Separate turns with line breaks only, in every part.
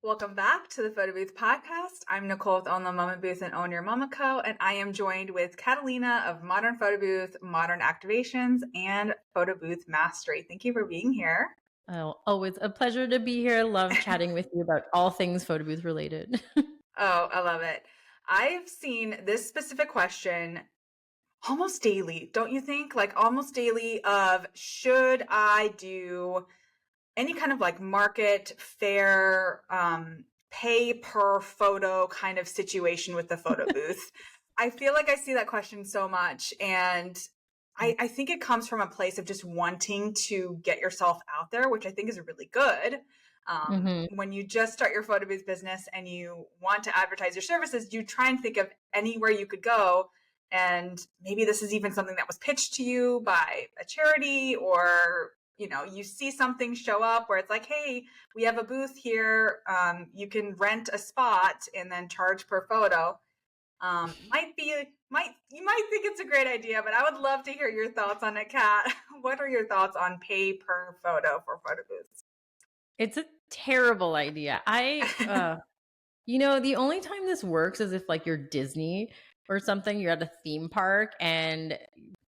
Welcome back to the Photo Booth podcast. I'm Nicole with Own the Moment Booth and Own Your Mama Co. And I am joined with Catalina of Modern Photo Booth, MDRN Activations, and Photo Booth Mastery. Thank you for being here.
Oh, always a pleasure to be here. Love chatting with you about all things photo booth related.
Oh, I love it. I've seen this specific question almost daily, don't you think? Like almost daily of should I do any kind of like market fair, pay per photo kind of situation with the photo booth? I feel like I see that question so much. And I think it comes from a place of just wanting to get yourself out there, which I think is really good. When you just start your photo booth business and you want to advertise your services, you try and think of anywhere you could go. And maybe this is even something that was pitched to you by a charity, or you see something show up where it's like, hey, we have a booth here. You can rent a spot and then charge per photo. You might think it's a great idea, but I would love to hear your thoughts on it, Kat. What are your thoughts on pay per photo for photo booths?
It's a terrible idea. The only time this works is if like you're Disney or something, you're at a theme park and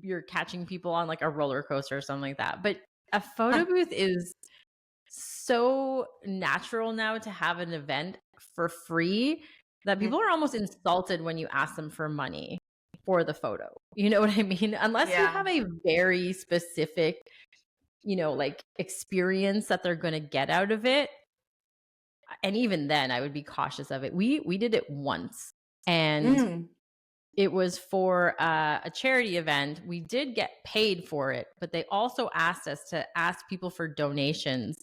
you're catching people on like a roller coaster or something like that. But a photo booth is so natural now to have an event for free that people are almost insulted when you ask them for money for the photo. You know what I mean? Unless you have a very specific, like experience that they're going to get out of it. And even then I would be cautious of it. We did it once and it was for a charity event. We did get paid for it, but they also asked us to ask people for donations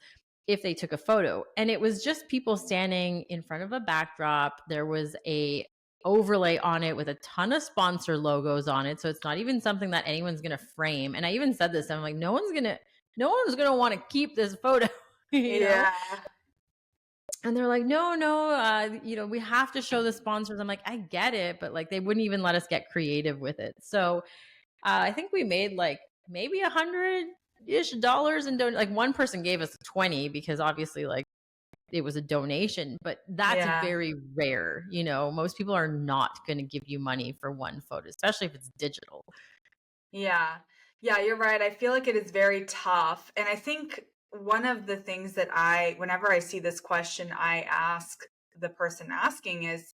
if they took a photo. And it was just people standing in front of a backdrop. There was a overlay on it with a ton of sponsor logos on it. So it's not even something that anyone's going to frame. And I even said this, I'm like, no one's going to want to keep this photo. you know? And they're like, no, we have to show the sponsors. I'm like, I get it, but like they wouldn't even let us get creative with it. So I think we made like maybe $100-ish and like one person gave us 20 because obviously like it was a donation, but that's very rare. Most people are not going to give you money for one photo, especially if it's digital.
Yeah, you're right. I feel like it is very tough. And I think one of the things that whenever I see this question, I ask the person asking is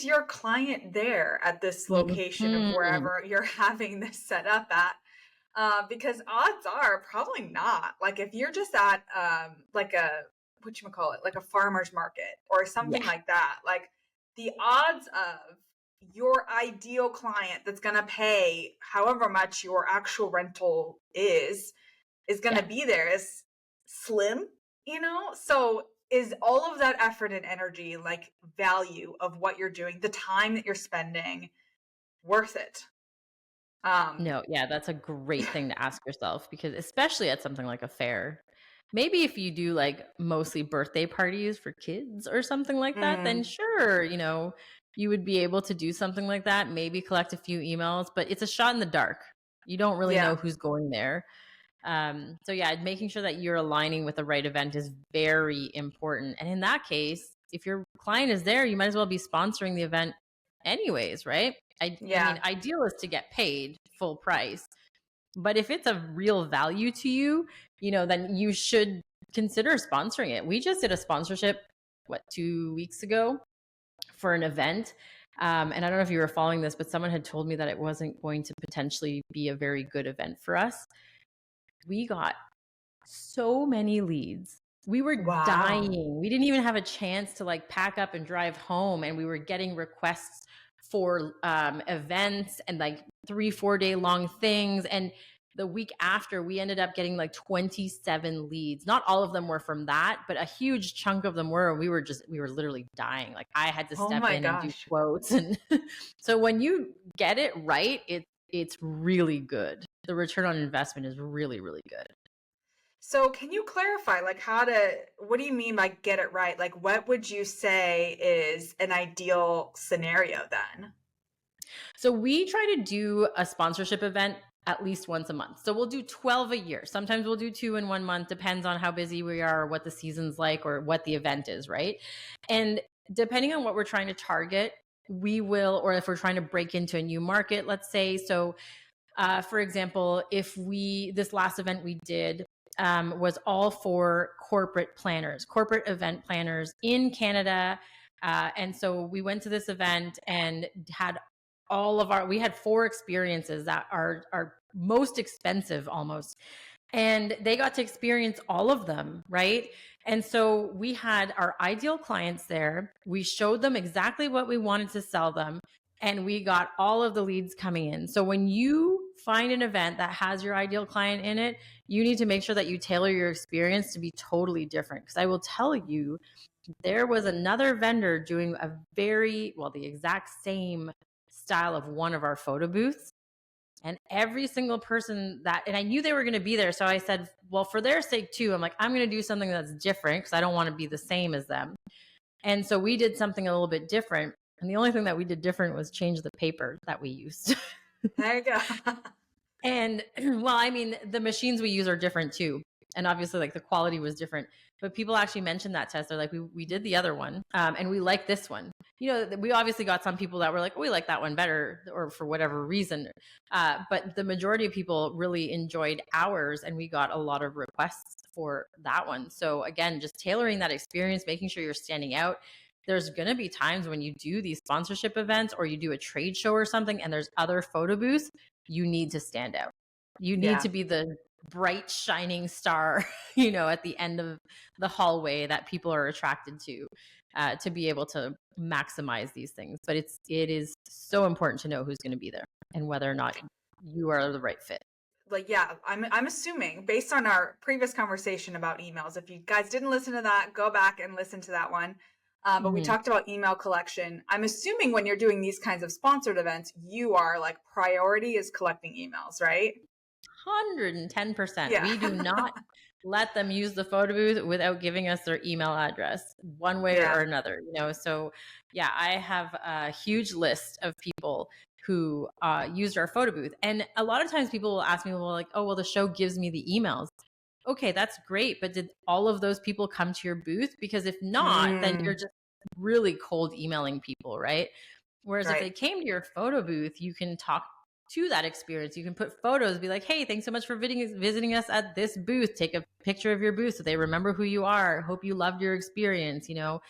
your client there at this location of wherever you're having this set up at? Because odds are probably not. Like if you're just at like a, like a farmer's market or something like that, like the odds of your ideal client that's going to pay however much your actual rental is going to be there is slim, So is all of that effort and energy, like value of what you're doing, the time that you're spending, worth it?
No, that's a great thing to ask yourself, because especially at something like a fair, maybe if you do like mostly birthday parties for kids or something like that, then sure, you would be able to do something like that, maybe collect a few emails, but it's a shot in the dark. You don't really know who's going there. So making sure that you're aligning with the right event is very important. And in that case, if your client is there, you might as well be sponsoring the event anyways, right? I mean, ideal is to get paid full price, but if it's of real value to you, then you should consider sponsoring it. We just did a sponsorship, 2 weeks ago for an event. And I don't know if you were following this, but someone had told me that it wasn't going to potentially be a very good event for us. We got so many leads. We were dying. We didn't even have a chance to like pack up and drive home. And we were getting requests for events and like 3-4 day long things. And the week after, we ended up getting like 27 leads. Not all of them were from that, but a huge chunk of them were. We were literally dying. Like I had to step in and do quotes. And so when you get it right, it's really good. The return on investment is really, really good.
So can you clarify, like what do you mean by get it right? Like what would you say is an ideal scenario then?
So we try to do a sponsorship event at least once a month. So we'll do 12 a year. Sometimes we'll do 2 in 1 month, depends on how busy we are or what the season's like or what the event is, right? And depending on what we're trying to target, we will, or if we're trying to break into a new market, let's say. So for example, this last event we did was all for corporate planners, corporate event planners in Canada. And so we went to this event and had we had 4 experiences that are most expensive almost. And they got to experience all of them, right? And so we had our ideal clients there. We showed them exactly what we wanted to sell them, and we got all of the leads coming in. So when you find an event that has your ideal client in it, you need to make sure that you tailor your experience to be totally different. Because I will tell you, there was another vendor doing the exact same style of one of our photo booths. And every single person and I knew they were going to be there. So I said, well, for their sake too, I'm like, I'm going to do something that's different because I don't want to be the same as them. And so we did something a little bit different. And the only thing that we did different was change the paper that we used.
There you go.
And well, I mean, the machines we use are different too. And obviously like the quality was different, but people actually mentioned that to us. They're like, we did the other one and we like this one. You know, we obviously got some people that were like, oh, we like that one better or for whatever reason. But the majority of people really enjoyed ours and we got a lot of requests for that one. So again, just tailoring that experience, making sure you're standing out. There's going to be times when you do these sponsorship events or you do a trade show or something and there's other photo booths, you need to stand out. You need to be the bright shining star, you know, at the end of the hallway that people are attracted to be able to maximize these things. But it is so important to know who's going to be there and whether or not you are the right fit.
Like, yeah, I'm assuming based on our previous conversation about emails, if you guys didn't listen to that, go back and listen to that one. But we talked about email collection. I'm assuming when you're doing these kinds of sponsored events, you are like priority is collecting emails, right?
110%.
Yeah.
We do not let them use the photo booth without giving us their email address one way or another, you know? So yeah, I have a huge list of people who used our photo booth. And a lot of times people will ask me, well, like, oh, well, the show gives me the emails. Okay, that's great. But did all of those people come to your booth? Because if not, then you're just really cold emailing people, right? Whereas if they came to your photo booth, you can talk to that experience. You can put photos, be like, hey, thanks so much for visiting us at this booth. Take a picture of your booth so they remember who you are. Hope you loved your experience, you know,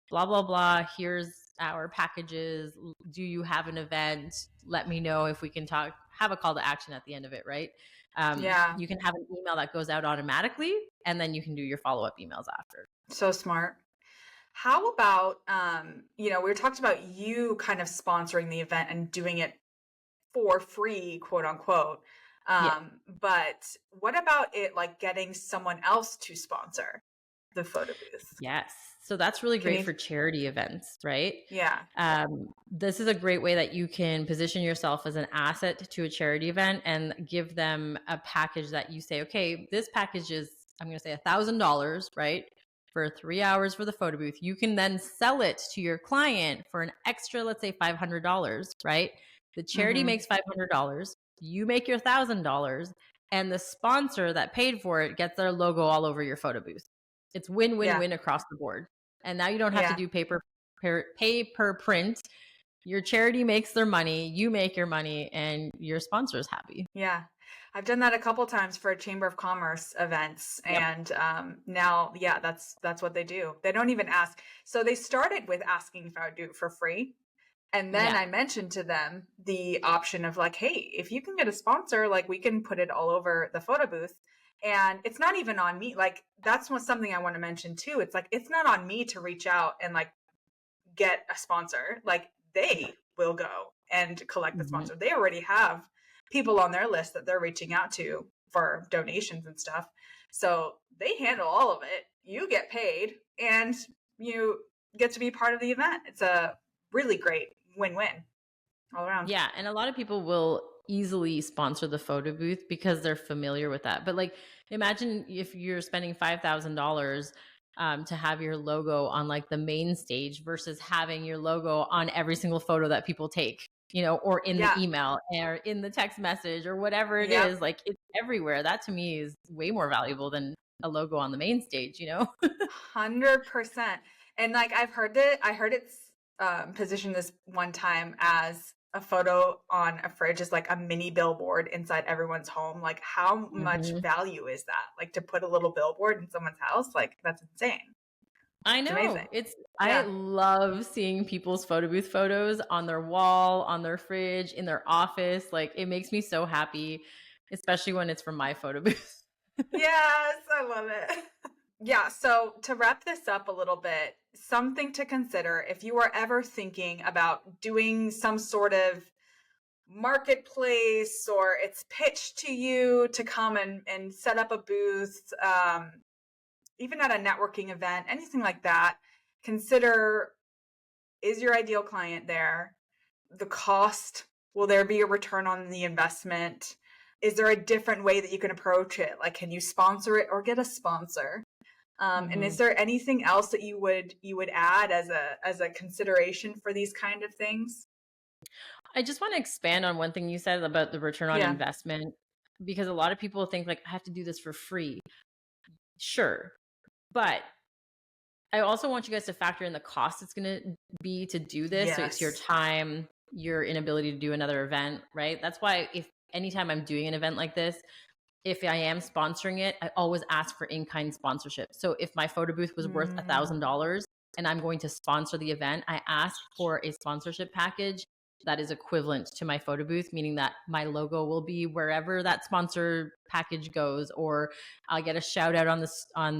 blah, blah, blah. Here's our packages. Do you have an event? Let me know if we can talk, have a call to action at the end of it, right? You can have an email that goes out automatically and then you can do your follow-up emails after.
So smart. How about, you know, we talked about you kind of sponsoring the event and doing it for free, quote unquote. But what about it like getting someone else to sponsor the photo booth?
Yes. So that's really great for charity events, right?
Yeah.
This is a great way that you can position yourself as an asset to a charity event and give them a package that you say, okay, this package is, I'm going to say $1,000, right? For 3 hours for the photo booth. You can then sell it to your client for an extra, let's say $500, right? The charity makes $500. You make your $1,000 and the sponsor that paid for it gets their logo all over your photo booth. It's win-win-win across the board. And now you don't have to do pay per print. Your charity makes their money, you make your money, and your sponsor is happy.
Yeah. I've done that a couple times for Chamber of Commerce events. And now, that's what they do. They don't even ask. So they started with asking if I would do it for free. And then I mentioned to them the option of like, hey, if you can get a sponsor, like we can put it all over the photo booth. And it's not even on me. Like that's something I want to mention too. It's like, it's not on me to reach out and like get a sponsor. Like they will go and collect the sponsor. They already have people on their list that they're reaching out to for donations and stuff. So they handle all of it. You get paid and you get to be part of the event. It's a really great win-win all around.
Yeah. And a lot of people will easily sponsor the photo booth because they're familiar with that. But like, imagine if you're spending $5,000 to have your logo on like the main stage versus having your logo on every single photo that people take. or in the
Yeah.
email or in the text message or whatever it
Yep.
is. Like, it's everywhere. That to me is way more valuable than a logo on the main stage.
100%. And like I heard it's positioned this one time as a photo on a fridge is like a mini billboard inside everyone's home. Like how much
Mhm.
value is that? Like to put a little billboard in someone's house? Like that's insane.
I
It's
know.
amazing.
I
Yeah.
love seeing people's photo booth photos on their wall, on their fridge, in their office. Like, it makes me so happy, especially when it's from my photo booth.
Yes, I love it. Yeah, so to wrap this up a little bit, something to consider if you are ever thinking about doing some sort of marketplace or it's pitched to you to come and set up a booth, even at a networking event, anything like that, consider, is your ideal client there? The cost, will there be a return on the investment? Is there a different way that you can approach it? Like, can you sponsor it or get a sponsor? And is
Mhm.
there anything else that you would add as a consideration for these kind of things?
I just want to expand on one thing you said about the return on
Yeah.
investment, because a lot of people think, like, I have to do this for free. Sure. But I also want you guys to factor in the cost it's going to be to do this. So it's your
Yes.
time, your inability to do another event, right? That's why, if anytime I'm doing an event like this, if I am sponsoring it, I always ask for in-kind sponsorship. So if my photo booth was worth
Mm,
$1,000 and I'm going to sponsor the event, I ask for a sponsorship package that is equivalent to my photo booth, meaning that my logo will be wherever that sponsor package goes, or I'll get a shout out on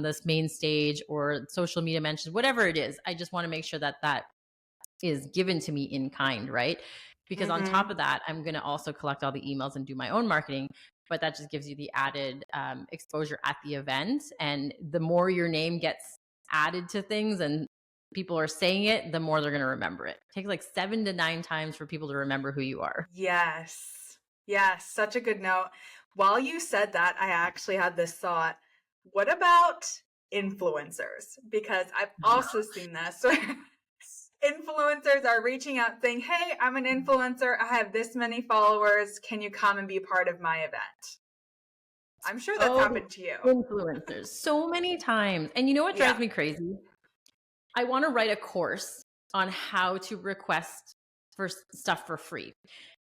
this main stage, or social media mentions, whatever it is. I just want to make sure that that is given to me in kind, right? Because on top
mm-hmm.
of that, I'm going to also collect all the emails and do my own marketing. But that just gives you the added exposure at the event. And the more your name gets added to things and people are saying it, the more they're going to remember it. It takes like 7 to 9 times for people to remember who you are.
Yes. Yes, such a good note. While you said that, I actually had this thought. What about influencers? Because I've also seen this where influencers are reaching out saying, "Hey, I'm an influencer. I have this many followers. Can you come and be part of my event?" I'm sure that's
Oh,
happened to you.
influencers. So many times. And you know what
Yeah.
drives me crazy? I want to write a course on how to request for stuff for free.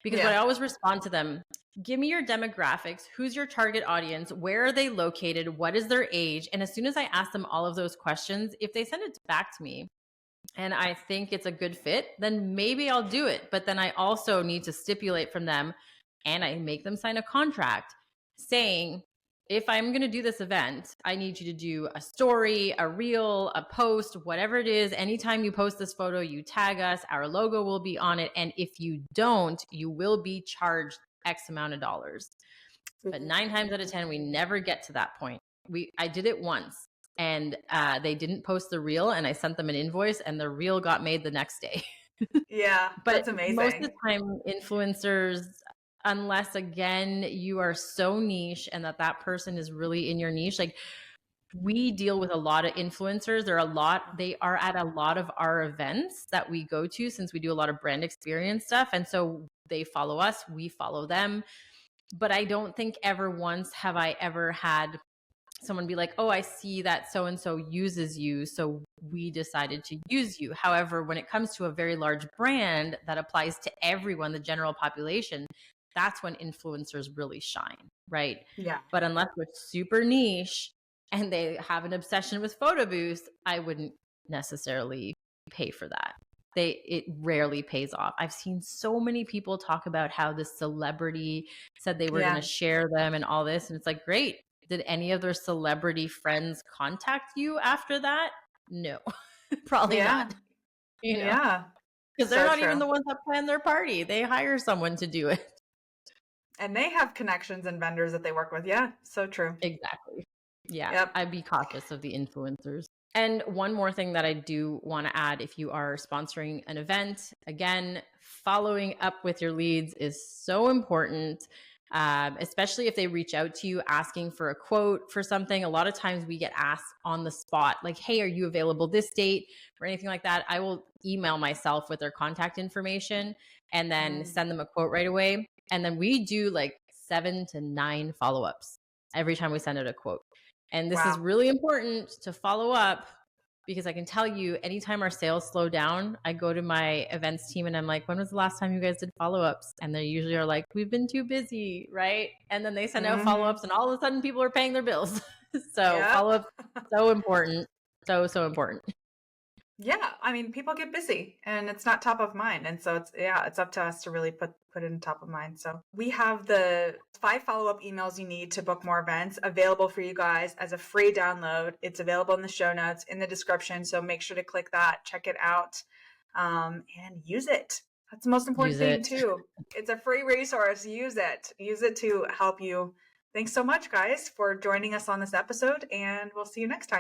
Because what
Yeah.
I always respond to them, give me your demographics, who's your target audience, where are they located, what is their age? And as soon as I ask them all of those questions, if they send it back to me and I think it's a good fit, then maybe I'll do it. But then I also need to stipulate from them, and I make them sign a contract saying, if I'm going to do this event, I need you to do a story, a reel, a post, whatever it is. Anytime you post this photo, you tag us, our logo will be on it. And if you don't, you will be charged X amount of dollars. But 9 times out of 10, we never get to that point. I did it once, and they didn't post the reel, and I sent them an invoice, and the reel got made the next day.
Yeah,
But
that's
most of the
amazing.
time, influencers, unless again you are so niche and that person is really in your niche, like, we deal with a lot of influencers. They are at a lot of our events that we go to, since we do a lot of brand experience stuff. And so they follow us, we follow them. But I don't think ever once have I ever had someone be like, "Oh, I see that so and so uses you, so we decided to use you." However, when it comes to a very large brand that applies to everyone, the general population, that's when influencers really shine, right?
Yeah.
But unless we're super niche and they have an obsession with photo booths, I wouldn't necessarily pay for that. It rarely pays off. I've seen so many people talk about how this celebrity said they were going to
Yeah.
share them and all this, and it's like, great. Did any of their celebrity friends contact you after that? No, probably
Yeah.
not,
Yeah.
because they're
So
not even
true.
the ones that plan their party. They hire someone to do it.
And they have connections and vendors that they work with. Yeah, so true.
Exactly. Yeah,
Yep.
I'd be cautious of the influencers. And one more thing that I do want to add, if you are sponsoring an event, again, following up with your leads is so important. especially if they reach out to you asking for a quote for something. A lot of times we get asked on the spot, like, hey, are you available this date or anything like that? I will email myself with their contact information and then send them a quote right away. And then we do like 7 to 9 follow-ups every time we send out a quote. And this is really important to follow up, because I can tell you, anytime our sales slow down, I go to my events team and I'm like, when was the last time you guys did follow-ups? And they usually are like, we've been too busy, right? And then they send out follow-ups and all of a sudden people are paying their bills. So follow-ups, so important. So important.
Yeah, I mean, people get busy and it's not top of mind. And so it's up to us to really put it in top of mind. So we have the 5 follow-up emails you need to book more events available for you guys as a free download. It's available in the show notes, in the description. So make sure to click that, check it out, and use it. That's the most important thing too. It's a free resource. Use it to help you. Thanks so much, guys, for joining us on this episode, and we'll see you next time.